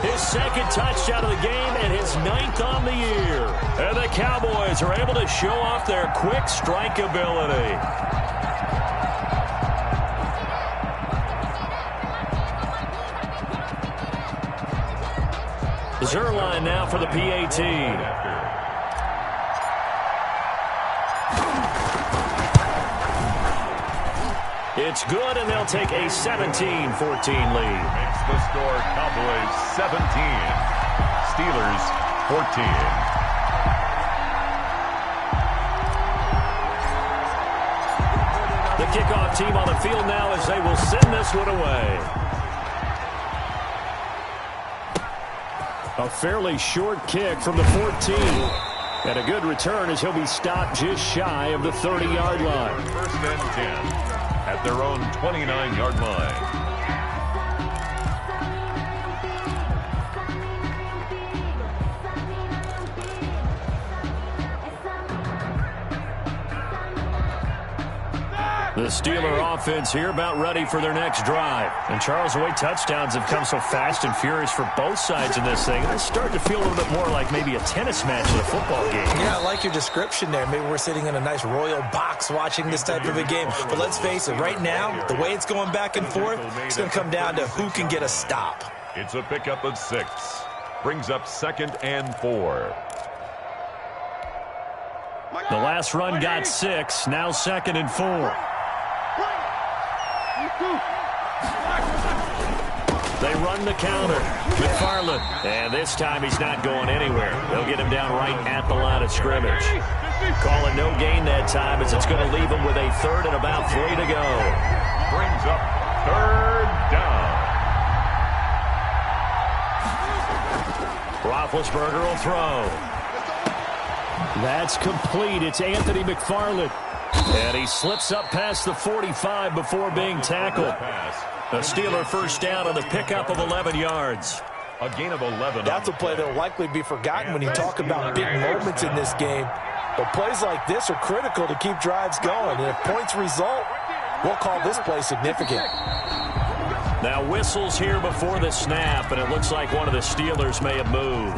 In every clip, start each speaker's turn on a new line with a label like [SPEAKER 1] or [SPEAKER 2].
[SPEAKER 1] His second touchdown of the game and his 9th on the year. And the Cowboys are able to show off their quick strike ability. Zerline now for the PAT. It's good, and they'll take a 17-14 lead.
[SPEAKER 2] Makes the score Cowboys 17, Steelers 14.
[SPEAKER 1] The kickoff team on the field now as they will send this one away. A fairly short kick from the 14. And a good return as he'll be stopped just shy of the 30-yard line.
[SPEAKER 2] First and 10 at their own 29-yard line.
[SPEAKER 1] The Steeler offense here about ready for their next drive. And Charles, the way touchdowns have come so fast and furious for both sides in this thing, it's starting to feel a little bit more like maybe a tennis match than a football game.
[SPEAKER 3] Yeah, I like your description there. Maybe we're sitting in a nice royal box watching this type of a game. But let's face it, right now, the way it's going back and forth, it's going to come down to who can get a stop.
[SPEAKER 2] It's a pickup of 6. Brings up 2nd and 4.
[SPEAKER 1] The last run got 6. Now 2nd and 4. They run the counter. McFarland. And this time he's not going anywhere. They'll get him down right at the line of scrimmage. Calling no gain that time as it's going to leave him with a 3rd and about 3 to go.
[SPEAKER 2] Brings up 3rd down.
[SPEAKER 1] Roethlisberger will throw. That's complete. It's Anthony McFarland. And he slips up past the 45 before being tackled. A Steeler first down on the pickup of 11 yards.
[SPEAKER 2] A gain of 11.
[SPEAKER 3] That's a play that will likely be forgotten when you talk about big moments in this game. But plays like this are critical to keep drives going. And if points result, we'll call this play significant.
[SPEAKER 1] Now whistles here before the snap, and it looks like one of the Steelers may have moved.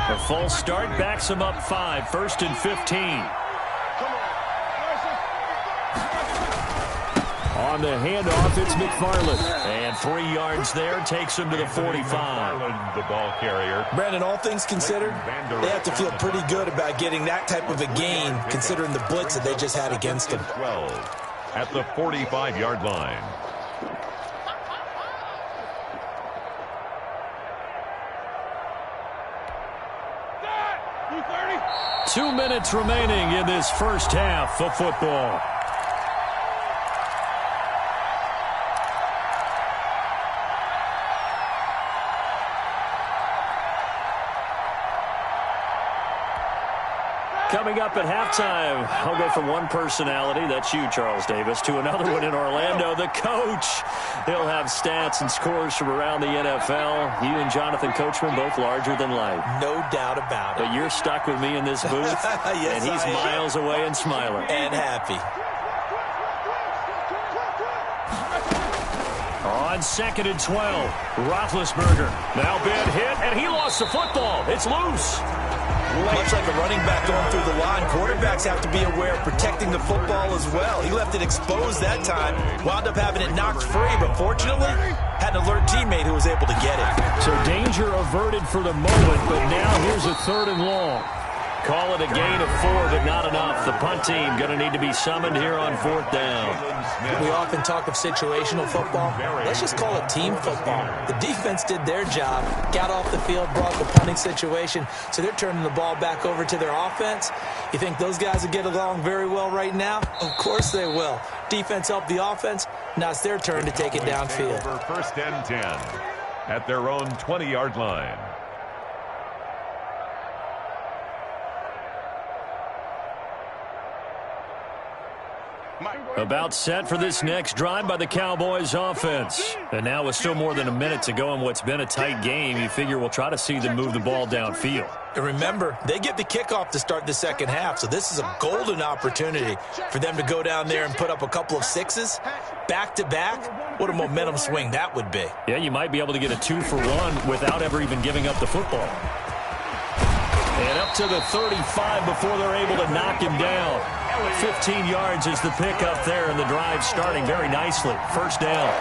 [SPEAKER 1] A false start backs him up 5, 1st and 15. On the handoff, it's McFarland. And 3 yards there takes him to the 45.
[SPEAKER 2] The ball carrier.
[SPEAKER 3] Brandon, all things considered, they have to feel pretty good about getting that type of a gain, considering the blitz that they just had against them.
[SPEAKER 2] 12 at the 45-yard line.
[SPEAKER 1] Two minutes remaining in this first half of football. Coming up at halftime, I'll go from one personality, that's you, Charles Davis, to another one in Orlando, the coach. He'll have stats and scores from around the NFL. You and Jonathan Coachman, both larger than life.
[SPEAKER 3] No doubt about it.
[SPEAKER 1] But you're stuck with me in this booth,
[SPEAKER 3] yes,
[SPEAKER 1] and he's miles away and smiling.
[SPEAKER 3] And happy.
[SPEAKER 1] On 2nd and 12, Roethlisberger. Now bad hit, and he lost the football. It's loose.
[SPEAKER 3] Much like a running back going through the line, quarterbacks have to be aware of protecting the football as well. He left it exposed that time, wound up having it knocked free, but fortunately, had an alert teammate who was able to get it.
[SPEAKER 1] So danger averted for the moment, but now here's a 3rd and long. Call it a gain of 4, but not enough. The punt team going to need to be summoned here on 4th down.
[SPEAKER 3] We often talk of situational football. Let's just call it team football. The defense did their job, got off the field, brought the punting situation, so they're turning the ball back over to their offense. You think those guys will get along very well right now? Of course they will. Defense helped the offense. Now it's their turn to take it downfield.
[SPEAKER 2] Over 1st and 10 at their own 20-yard line.
[SPEAKER 1] About set for this next drive by the Cowboys offense. And now with still more than a minute to go in what's been a tight game, you figure we'll try to see them move the ball downfield.
[SPEAKER 3] And remember, they get the kickoff to start the second half, so this is a golden opportunity for them to go down there and put up a couple of sixes back-to-back. What a momentum swing that would be.
[SPEAKER 1] Yeah, you might be able to get a 2-for-1 without ever even giving up the football. And up to the 35 before they're able to knock him down. 15 yards is the pickup there, and the drive starting very nicely. First down.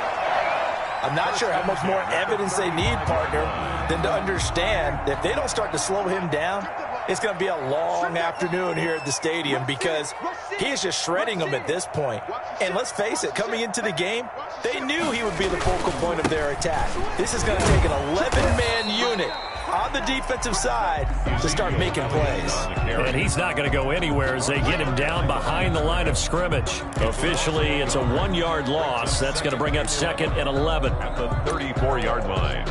[SPEAKER 3] I'm not sure how much more evidence they need, partner, than to understand that if they don't start to slow him down, it's going to be a long afternoon here at the stadium because he is just shredding them at this point. And let's face it, coming into the game, they knew he would be the focal point of their attack. This is going to take an 11-man unit on the defensive side to start making plays.
[SPEAKER 1] And he's not going to go anywhere as they get him down behind the line of scrimmage. Officially, it's a 1-yard loss. That's going to bring up 2nd and 11.
[SPEAKER 2] At the 34-yard line.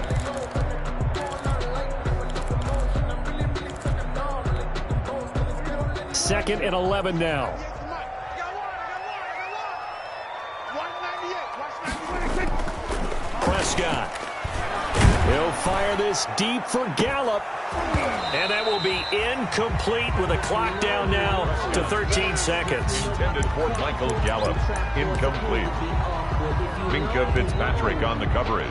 [SPEAKER 1] Second and 11 now. Prescott. He'll fire this deep for Gallup. And that will be incomplete with a clock down now to 13 seconds.
[SPEAKER 2] Intended for Michael Gallup. Incomplete. Minka Fitzpatrick on the coverage.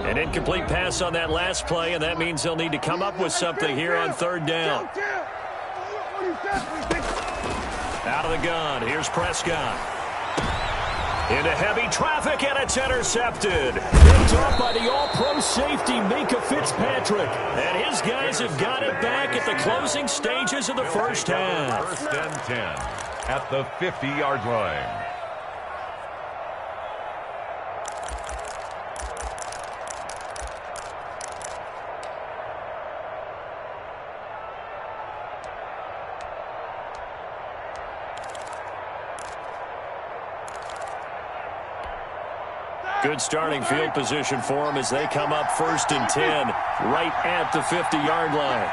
[SPEAKER 1] An incomplete pass on that last play, and that means they'll need to come up with something here on 3rd down. Out of the gun, here's Prescott. Into heavy traffic, and it's intercepted. Picked off by the all-pro safety, Minka Fitzpatrick. And his guys have got it back at the closing stages of the first half.
[SPEAKER 2] 1st and 10 at the 50-yard line.
[SPEAKER 1] Good starting field position for them as they come up 1st and 10, right at the 50-yard line.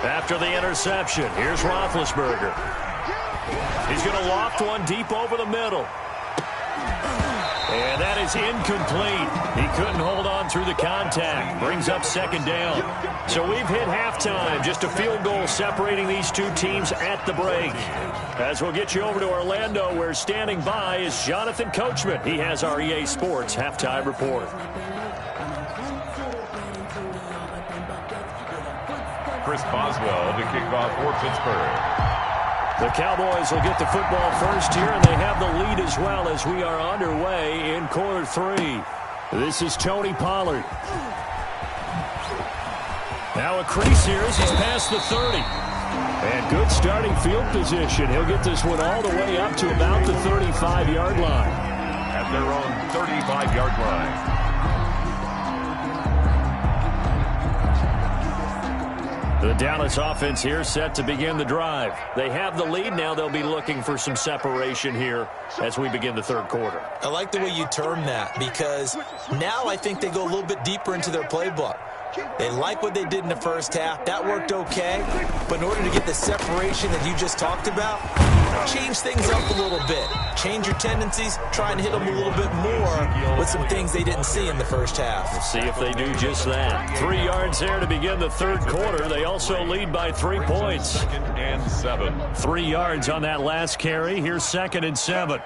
[SPEAKER 1] After the interception, here's Roethlisberger. He's going to loft one deep over the middle. And that is incomplete. He couldn't hold on through the contact. Brings up 2nd down. So we've hit halftime. Just a field goal separating these two teams at the break. As we'll get you over to Orlando, where standing by is Jonathan Coachman. He has our EA Sports halftime report.
[SPEAKER 2] Chris Boswell to kick off for Pittsburgh.
[SPEAKER 1] The Cowboys will get the football first here, and they have the lead as well as we are underway in quarter 3. This is Tony Pollard. Now a crease here as he's past the 30. And good starting field position. He'll get this one all the way up to about the 35-yard line.
[SPEAKER 2] At their own 35-yard line.
[SPEAKER 1] The Dallas offense here set to begin the drive. They have the lead. Now they'll be looking for some separation here as we begin the 3rd quarter.
[SPEAKER 3] I like the way you term that because now I think they go a little bit deeper into their playbook. They like what they did in the first half. That worked okay. But in order to get the separation that you just talked about, change things up a little bit. Change your tendencies. Try and hit them a little bit more with some things they didn't see in the first half.
[SPEAKER 1] We'll see if they do just that. 3 yards there to begin the 3rd quarter. They also lead by 3 points.
[SPEAKER 2] 2nd and 7.
[SPEAKER 1] 3 yards on that last carry. Here's 2nd and 7.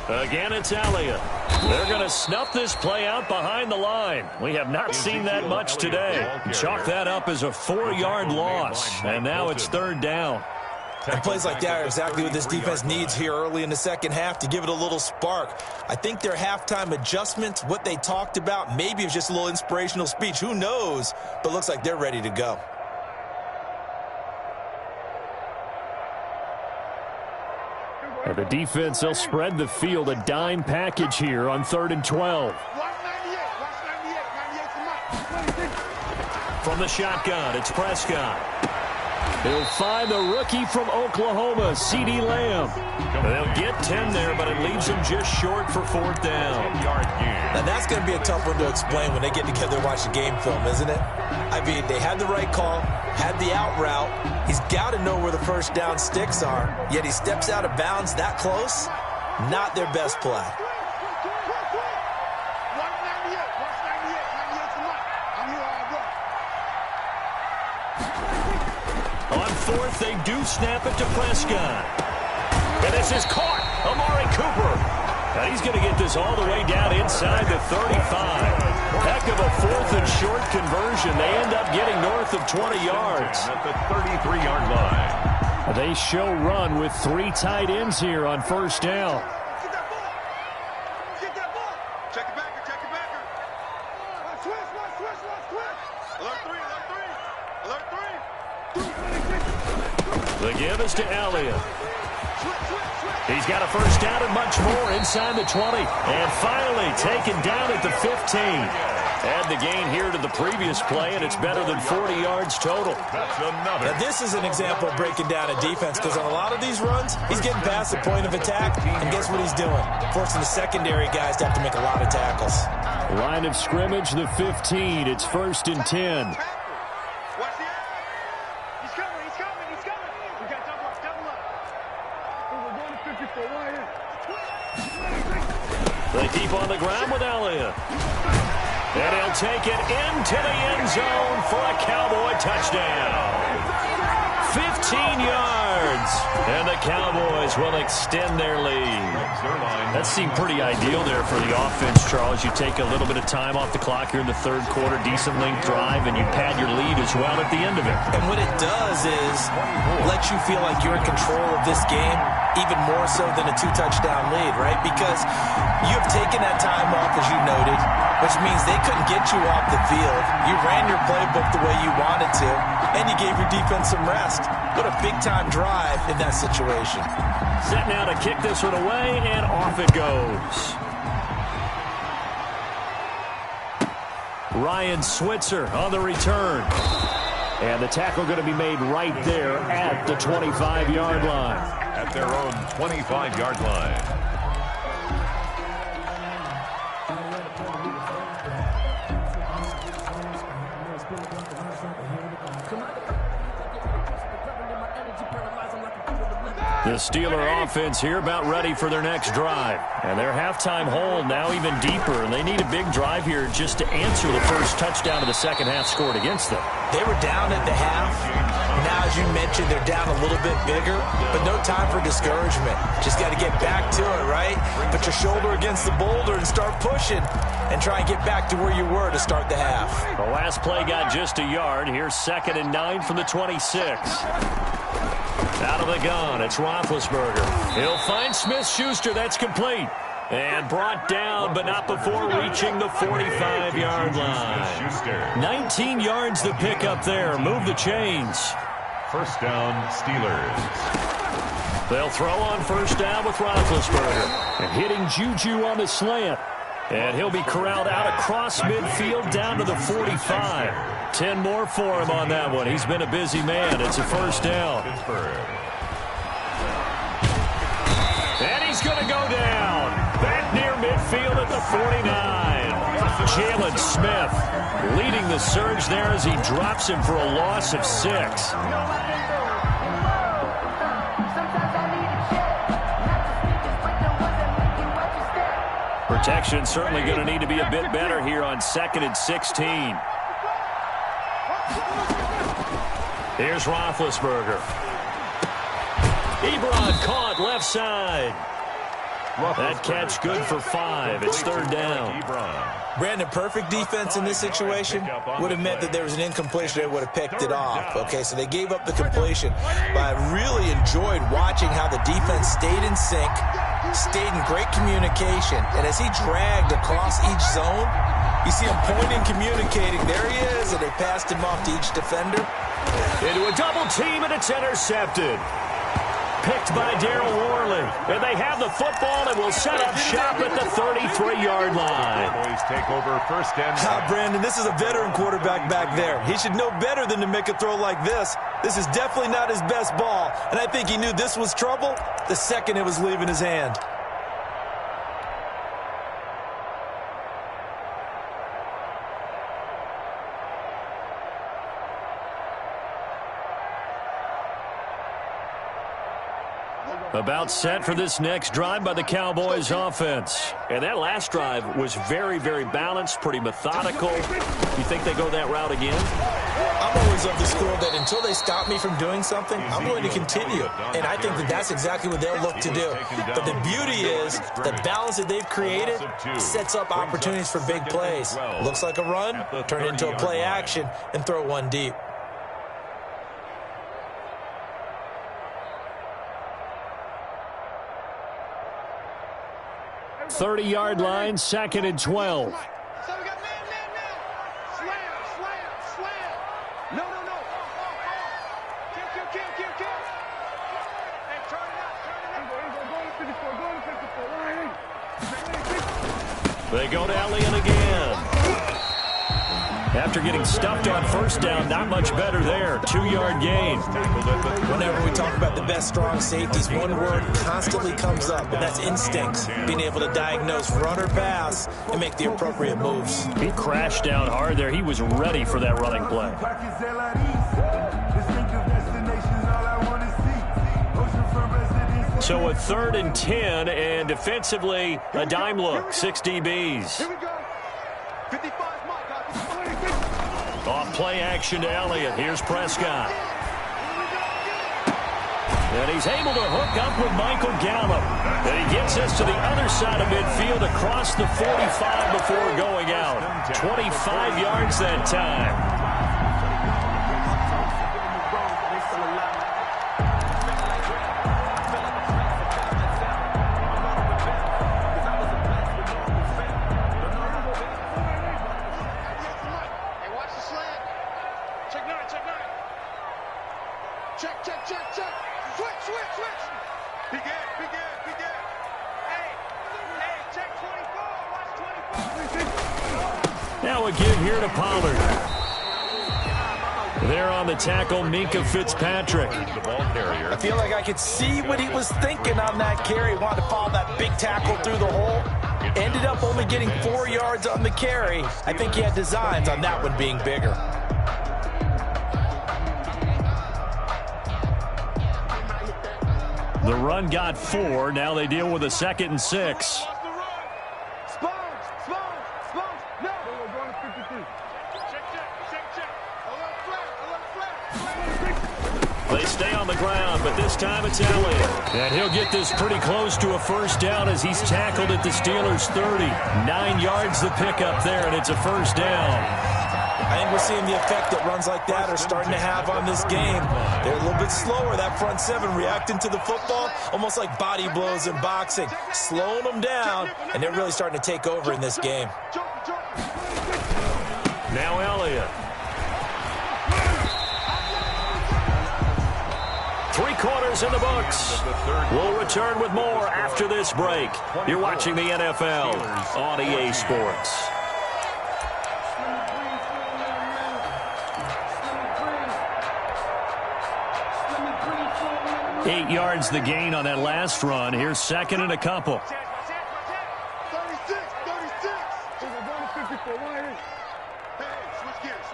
[SPEAKER 1] Again, it's Elliott. They're going to snuff this play out behind the line. We have not seen that much today. Chalk that up as a 4-yard loss. And now it's 3rd down.
[SPEAKER 3] And plays like that are exactly what this defense needs here early in the second half to give it a little spark. I think their halftime adjustments, what they talked about, maybe it was just a little inspirational speech. Who knows? But looks like they're ready to go.
[SPEAKER 1] And the defense, they'll spread the field, a dime package here on 3rd and 12. From the shotgun, it's Prescott. He'll find the rookie from Oklahoma, CeeDee Lamb. They'll get 10 there, but it leaves them just short for 4th down.
[SPEAKER 3] Now, that's going to be a tough one to explain when they get together and watch the game film, isn't it? I mean, they had the right call, had the out route. He's got to know where the first down sticks are, yet he steps out of bounds that close. Not their best play.
[SPEAKER 1] On 4th, they do snap it to Prescott. And this is caught. Amari Cooper. And he's going to get this all the way down inside the 35. Heck of a 4th and short conversion. They end up getting north of 20 yards.
[SPEAKER 2] At the 33-yard line.
[SPEAKER 1] They show run with 3 tight ends here on 1st down.
[SPEAKER 4] Get that ball. Check it backer. Check it backer. Switch. Alert 3.
[SPEAKER 1] The give is to Elliott. He's got a first down and much more inside the 20. And finally taken down at the 15. Add the gain here to the previous play, and it's better than 40 yards total.
[SPEAKER 2] That's another.
[SPEAKER 3] Now, this is an example of breaking down a defense, because on a lot of these runs, he's getting past the point of attack, and guess what he's doing? Forcing the secondary guys to have to make a lot of tackles.
[SPEAKER 1] Line of scrimmage, the 15. It's 1st and 10.
[SPEAKER 4] Watch the air. He's coming. We got double up. We're going to 54 right here.
[SPEAKER 1] They keep on the ground with Elliott. And he'll take it into the end zone for a Cowboy touchdown. 15 yards. And the Cowboys will extend their lead. That seemed pretty ideal there for the offense, Charles. You take a little bit of time off the clock here in the 3rd quarter, decent length drive, and you pad your lead as well at the end of it.
[SPEAKER 3] And what it does is let you feel like you're in control of this game, even more so than a 2-touchdown lead, right? Because you have taken that time off, as you noted, which means they couldn't get you off the field. You ran your playbook the way you wanted to, and you gave your defense some rest. What a big-time drive in that situation.
[SPEAKER 1] Set now to kick this one away, and off it goes. Ryan Switzer on the return. And the tackle going to be made right there at the 25-yard line.
[SPEAKER 2] At their own 25-yard line.
[SPEAKER 1] The Steeler offense here about ready for their next drive. And their halftime hole now even deeper. And they need a big drive here just to answer the first touchdown of the second half scored against them.
[SPEAKER 3] They were down at the half. Now, as you mentioned, they're down a little bit bigger, but no time for discouragement. Just got to get back to it, right? Put your shoulder against the boulder and start pushing and try and get back to where you were to start the half.
[SPEAKER 1] The last play got just a yard. Here's 2nd and 9 from the 26. Out of the gun, it's Roethlisberger. He'll find Smith-Schuster. That's complete. And brought down, but not before reaching the 45-yard line. 19 yards the pick up there. Move the chains.
[SPEAKER 2] First down, Steelers.
[SPEAKER 1] They'll throw on first down with Roethlisberger. And hitting Juju on the slant. And he'll be corralled out across midfield down to the 45. 10 more for him on that one. He's been a busy man. It's a first down. And he's going to go down. Back near midfield at the 49. Jalen Smith leading the surge there as he drops him for a loss of 6. Protection certainly going to need to be a bit better here on 2nd and 16. Here's Roethlisberger. Ebron caught left side. That catch good for 5. It's 3rd down.
[SPEAKER 3] Brandon, perfect defense in this situation would have meant that there was an incompletion. They would have picked it off. Okay, so they gave up the completion. But I really enjoyed watching how the defense stayed in sync, stayed in great communication. And as he dragged across each zone, you see him pointing, communicating. There he is, and they passed him off to each defender.
[SPEAKER 1] Into a double team, and it's intercepted. picked by Darryl Worley. And they have the football and will set up shop at the 33-yard line.
[SPEAKER 2] Boys take over first and
[SPEAKER 3] Brandon, this is a veteran quarterback back there. He should know better than to make a throw like this. This is definitely not his best ball, and I think he knew this was trouble the second it was leaving his hand.
[SPEAKER 1] About set for this next drive by the Cowboys offense. And that last drive was very, very balanced, pretty methodical. You think they go that route again?
[SPEAKER 3] I'm always of the school that until they stop me from doing something, I'm going to continue. And I think that that's exactly what they'll look to do. But the beauty is the balance that they've created sets up opportunities for big plays. Looks like a run, turn it into a play action, and throw one deep.
[SPEAKER 1] 30-yard line, 2nd and 12.
[SPEAKER 4] So we got man now. Slam. No. Kill. Hey, turn it out.
[SPEAKER 1] They go to Elliott again. After getting stuffed on first down, not much better there. 2-yard gain.
[SPEAKER 3] Whenever we talk about the best strong safeties, one word constantly comes up, and that's instincts. Being able to diagnose run or pass and make the appropriate moves.
[SPEAKER 1] He crashed down hard there. He was ready for that running play. So a 3rd and 10, and defensively, a dime look. 6 DBs.
[SPEAKER 4] Here we go. 55 Mike.
[SPEAKER 1] Off play action to Elliott. Here's Prescott. And he's able to hook up with Michael Gallup. And he gets us to the other side of midfield across the 45 before going out. 25 yards that time.
[SPEAKER 4] Switch. Be good. Hey, check 24. Watch 24.
[SPEAKER 1] Now a give here to Pollard. There on the tackle, Minkah Fitzpatrick.
[SPEAKER 2] The ball carrier.
[SPEAKER 3] I feel like I could see what he was thinking on that carry. Wanted to follow that big tackle through the hole. Ended up only getting 4 yards on the carry. I think he had designs on that one being bigger.
[SPEAKER 1] The run got 4. Now they deal with a 2nd and 6.
[SPEAKER 4] Spons. No. We're going to 53. Check. A little flat.
[SPEAKER 1] They stay on the ground, but this time it's Elliott. And he'll get this pretty close to a first down as he's tackled at the Steelers' 30. 9 yards the pickup there, and it's a first down.
[SPEAKER 3] I think we're seeing the effect that runs like that are starting to have on this game. They're a little bit slower, that front seven, reacting to the football, almost like body blows in boxing, slowing them down, and they're really starting to take over in this game.
[SPEAKER 1] Now Elliott. 3 quarters in the books. We'll return with more after this break. You're watching the NFL on EA Sports. 8 yards the gain on that last run. Here's 2nd and a couple.
[SPEAKER 4] 36. Hey, switch gears.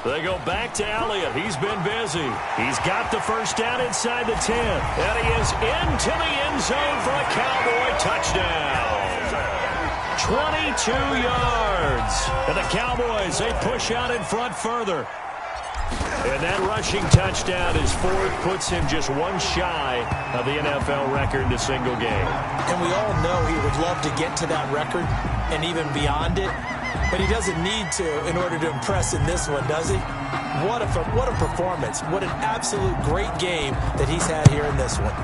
[SPEAKER 1] They go back to Elliott. He's been busy. He's got the first down inside the 10. And he is into the end zone for a Cowboy touchdown. 22 yards. And the Cowboys, they push out in front further. And that rushing touchdown is 4th, puts him just 1 shy of the NFL record in a single game.
[SPEAKER 3] And we all know he would love to get to that record and even beyond it, but he doesn't need to in order to impress in this one, does he? What a performance. What an absolute great game that he's had here in this one.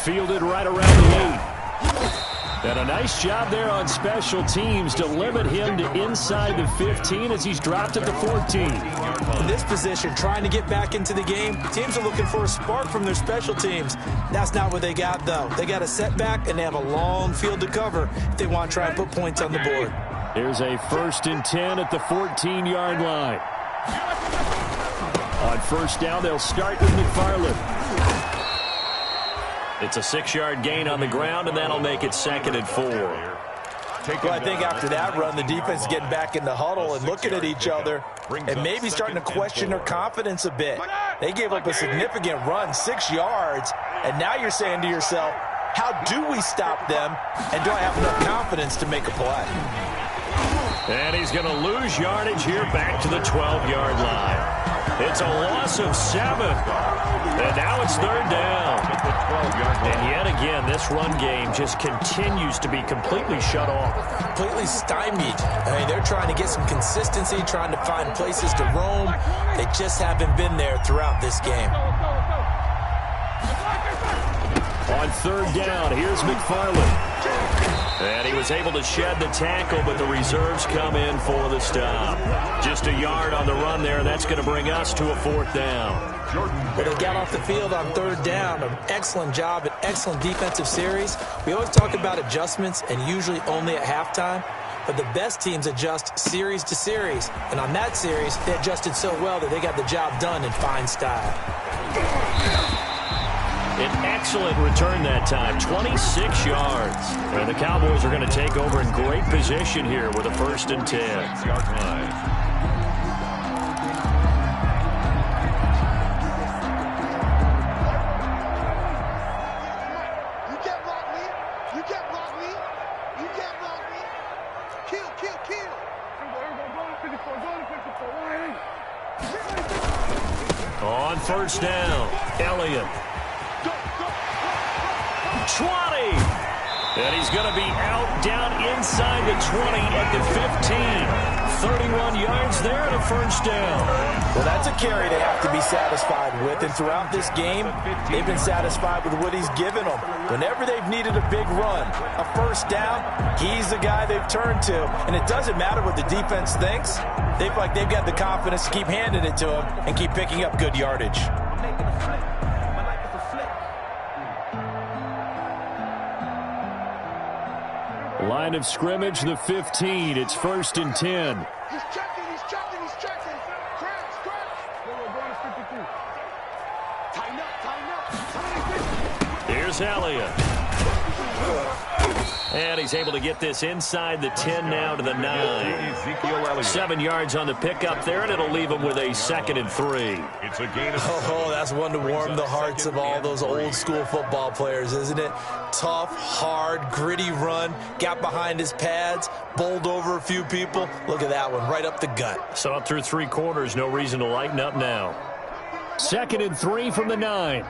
[SPEAKER 1] Fielded right around the 8. And a nice job there on special teams to limit him to inside the 15 as he's dropped at the 14.
[SPEAKER 3] In this position, trying to get back into the game, teams are looking for a spark from their special teams. That's not what they got, though. They got a setback, and they have a long field to cover if they want to try and put points on the board.
[SPEAKER 1] Here's a 1st and 10 at the 14-yard line. On first down, they'll start with McFarland. It's a 6-yard gain on the ground, and that'll make it 2nd and 4.
[SPEAKER 3] Well, I think after that run, the defense is getting back in the huddle and looking at each other and maybe starting to question their confidence a bit. They gave up a significant run, 6 yards, and now you're saying to yourself, how do we stop them, and do I have enough confidence to make a play?
[SPEAKER 1] And he's going to lose yardage here back to the 12-yard line. It's a loss of 7. And now it's 3rd down. And yet again, this run game just continues to be completely shut off.
[SPEAKER 3] Completely stymied. I mean, they're trying to get some consistency, trying to find places to roam. They just haven't been there throughout this game.
[SPEAKER 1] On 3rd down, here's McFarland. And he was able to shed the tackle, but the reserves come in for the stop. Just a yard on the run there, and that's going to bring us to a 4th down.
[SPEAKER 3] But they got off the field on 3rd down. An excellent job, an excellent defensive series. We always talk about adjustments, and usually only at halftime. But the best teams adjust series to series. And on that series, they adjusted so well that they got the job done in fine style.
[SPEAKER 1] An excellent return that time, 26 yards. And the Cowboys are going to take over in great position here with a 1st and 10.
[SPEAKER 4] You can't block me. You can't block me. You can't block me. Kill, kill, kill.
[SPEAKER 1] On 1st down, Elliott. 20. And he's going to be out down inside the 20 at the 15. 31 yards there and a 1st down.
[SPEAKER 3] Well, that's a carry they have to be satisfied with. And throughout this game, they've been satisfied with what he's given them. Whenever they've needed a big run, a 1st down, he's the guy they've turned to. And it doesn't matter what the defense thinks. They feel like they've got the confidence to keep handing it to him and keep picking up good yardage.
[SPEAKER 1] Line of scrimmage, the 15. It's 1st and 10.
[SPEAKER 4] He's checking, he's checking, he's checking. Scratch. We're going to 52. Tighten up.
[SPEAKER 1] Here's Elliott. And he's able to get this inside the 10 now to the 9. 7 yards on the pickup there, and it'll leave him with a 2nd and 3.
[SPEAKER 2] It's a gain of
[SPEAKER 3] that's one to warm the hearts of all those old school football players, isn't it? Tough, hard, gritty run, got behind his pads, bowled over a few people. Look at that one, right up the gut.
[SPEAKER 1] So up through 3 quarters, no reason to lighten up now. 2nd and 3 from the 9.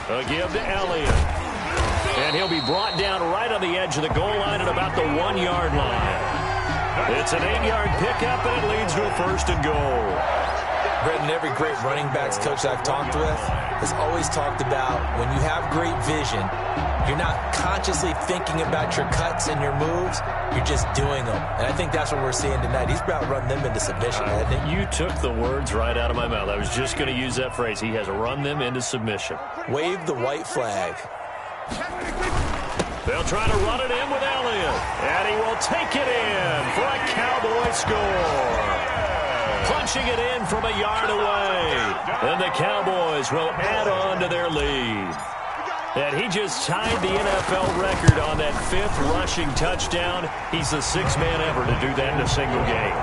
[SPEAKER 1] A give to Elliott. And he'll be brought down right on the edge of the goal line at about the 1-yard line. It's an 8-yard pickup, and it leads to a 1st and goal.
[SPEAKER 3] Brendan, every great running backs coach I've talked with has always talked about when you have great vision, you're not consciously thinking about your cuts and your moves, you're just doing them. And I think that's what we're seeing tonight. He's about running them into submission, hasn't he?
[SPEAKER 1] You took the words right out of my mouth. I was just going to use that phrase. He has run them into submission.
[SPEAKER 3] Wave the white flag.
[SPEAKER 1] They'll try to run it in with Elliott. And he will take it in for a Cowboy score. Punching it in from a yard away. And the Cowboys will add on to their lead. And he just tied the NFL record on that 5th rushing touchdown. He's the 6th man ever to do that in a single game.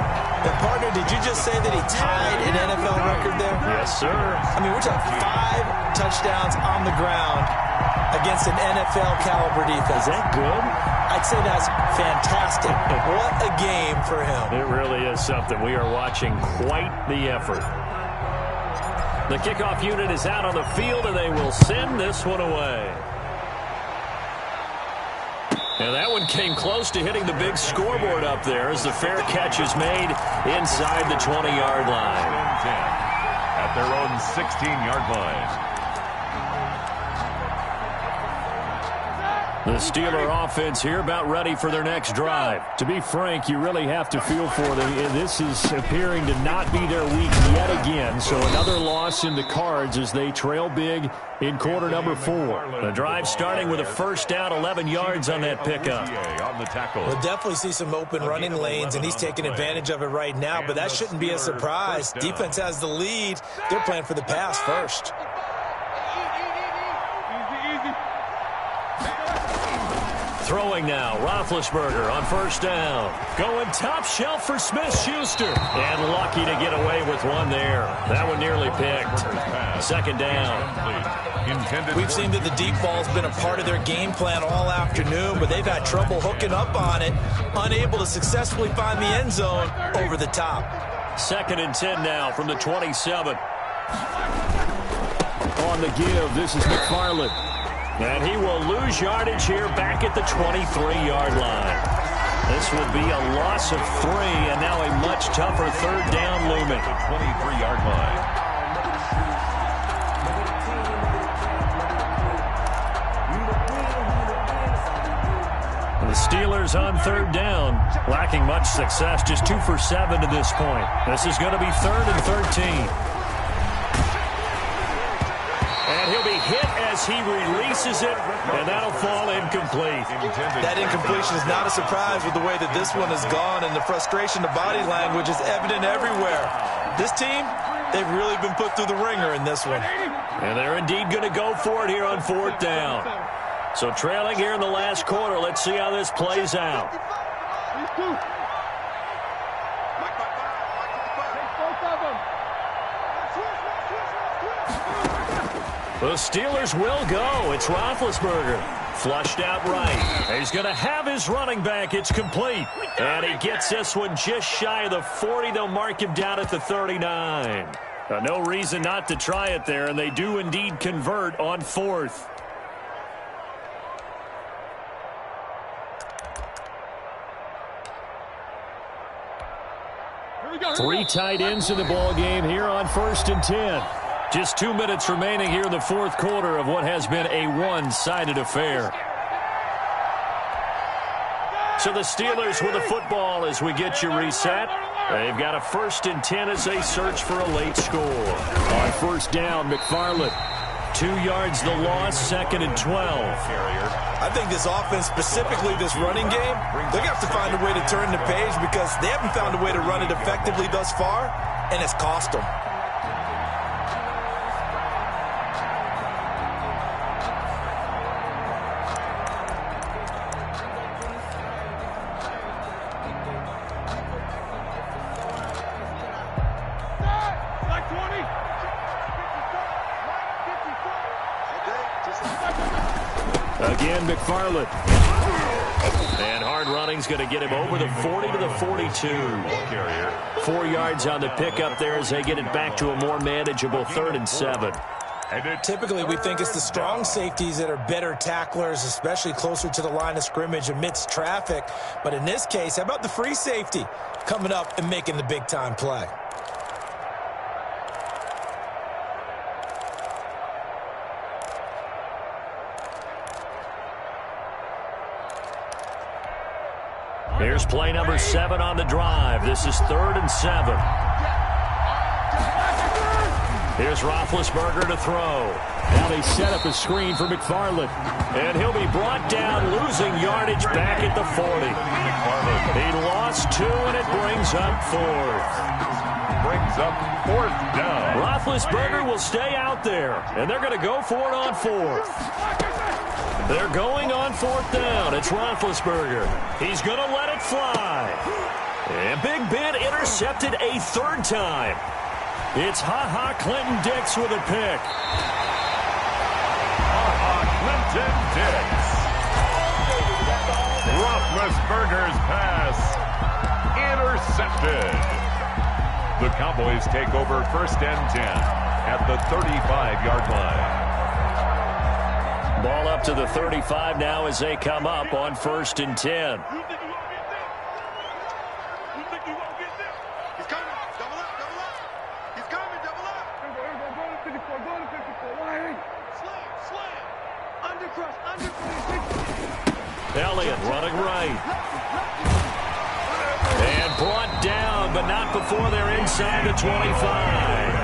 [SPEAKER 3] And partner, did you just say that he tied an NFL record there?
[SPEAKER 1] Yes, sir.
[SPEAKER 3] I mean, we're talking 5 touchdowns on the ground against an NFL caliber defense.
[SPEAKER 1] Is that good?
[SPEAKER 3] I'd say that's fantastic. What a game for him.
[SPEAKER 1] It really is something. We are watching quite the effort. The kickoff unit is out on the field, and they will send this one away. And that one came close to hitting the big scoreboard up there as the fair catch is made inside the 20-yard line.
[SPEAKER 2] 10 at their own 16-yard line.
[SPEAKER 1] The Steeler offense here about ready for their next drive. To be frank, you really have to feel for them. This is appearing to not be their week yet again. So another loss in the cards as they trail big in quarter number 4. The drive starting with a first down, 11 yards on that pickup.
[SPEAKER 3] We'll definitely see some open running lanes, and he's taking advantage of it right now, but that shouldn't be a surprise. Defense has the lead. They're playing for the pass first.
[SPEAKER 1] Throwing now, Roethlisberger on first down. Going top shelf for Smith-Schuster. And lucky to get away with one there. That one nearly picked. Second down.
[SPEAKER 3] We've seen that the deep ball's been a part of their game plan all afternoon, but they've had trouble hooking up on it, unable to successfully find the end zone over the top.
[SPEAKER 1] Second and 10 now from the 27. On the give, this is McFarland. And he will lose yardage here back at the 23-yard line. This will be a loss of 3, and now a much tougher third down looming.
[SPEAKER 2] 23-yard line.
[SPEAKER 1] The Steelers on third down, lacking much success, just 2 for 7 to this point. This is going to be 3rd and 13. And he'll be hit as he releases it, and that'll fall incomplete.
[SPEAKER 3] That incompletion is not a surprise with the way that this one has gone, and the frustration, the body language is evident everywhere. This team, they've really been put through the ringer in this one.
[SPEAKER 1] And they're indeed going to go for it here on 4th down. So trailing here in the last quarter, let's see how this plays out. The Steelers will go. It's Roethlisberger. Flushed out right. He's going to have his running back. It's complete. And he gets this one just shy of the 40. They'll mark him down at the 39. No reason not to try it there, and they do indeed convert on 4th. Three tight ends in the ball game here on 1st and 10. Just 2 minutes remaining here in the 4th quarter of what has been a one-sided affair. So the Steelers with the football as we get you reset. They've got a 1st and 10 as they search for a late score. On first down, McFarland. 2 yards the loss, 2nd and 12.
[SPEAKER 3] I think this offense, specifically this running game, they're going to have to find a way to turn the page because they haven't found a way to run it effectively thus far, and it's cost them.
[SPEAKER 1] Again, McFarland. And hard running's going to get him over the 40 to the 42. 4 yards on the pickup there as they get it back to a more manageable 3rd and 7.
[SPEAKER 3] Typically, we think it's the strong safeties that are better tacklers, especially closer to the line of scrimmage amidst traffic. But in this case, how about the free safety coming up and making the big-time play?
[SPEAKER 1] Here's play number 7 on the drive. This is 3rd and 7. Here's Roethlisberger to throw. Now they set up a screen for McFarland. And he'll be brought down, losing yardage back at the 40. He lost 2, and it brings up 4th.
[SPEAKER 2] Brings up 4th down.
[SPEAKER 1] Roethlisberger will stay out there, and they're going to go for it on 4th. They're going on 4th down. It's Roethlisberger. He's going to let it fly. And Big Ben intercepted a 3rd time. It's Clinton Dix with a pick.
[SPEAKER 2] Clinton Dix. Roethlisberger's pass intercepted. The Cowboys take over 1st and 10 at the 35-yard line.
[SPEAKER 1] Ball up to the 35 now as they come up on 1st and 10.
[SPEAKER 4] He's coming. Double up, double up. He's coming, double up. Slam. Undercrush.
[SPEAKER 1] Elliott running right. And brought down, but not before they're inside the 25.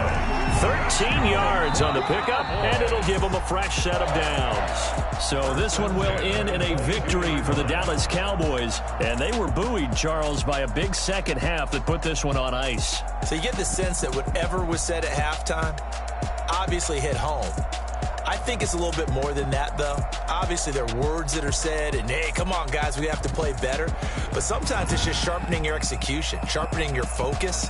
[SPEAKER 1] 13 yards on the pickup, and it'll give them a fresh set of downs. So this one will end in a victory for the Dallas Cowboys. And they were buoyed, Charles, by a big second half that put this one on ice.
[SPEAKER 3] So you get the sense that whatever was said at halftime obviously hit home. I think it's a little bit more than that, though. Obviously, there are words that are said, and, hey, come on, guys, we have to play better. But sometimes it's just sharpening your execution, sharpening your focus,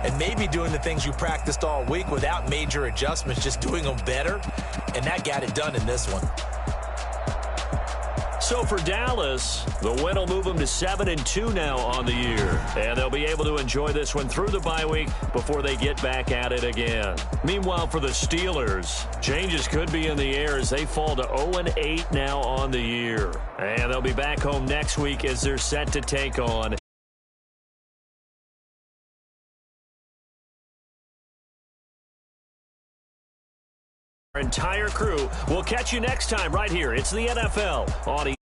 [SPEAKER 3] and maybe doing the things you practiced all week without major adjustments, just doing them better, and that got it done in this one.
[SPEAKER 1] So for Dallas, the win will move them to 7-2 now on the year. And they'll be able to enjoy this one through the bye week before they get back at it again. Meanwhile, for the Steelers, changes could be in the air as they fall to 0-8 now on the year. And they'll be back home next week as they're set to take on our entire crew. We'll catch you next time right here. It's the NFL on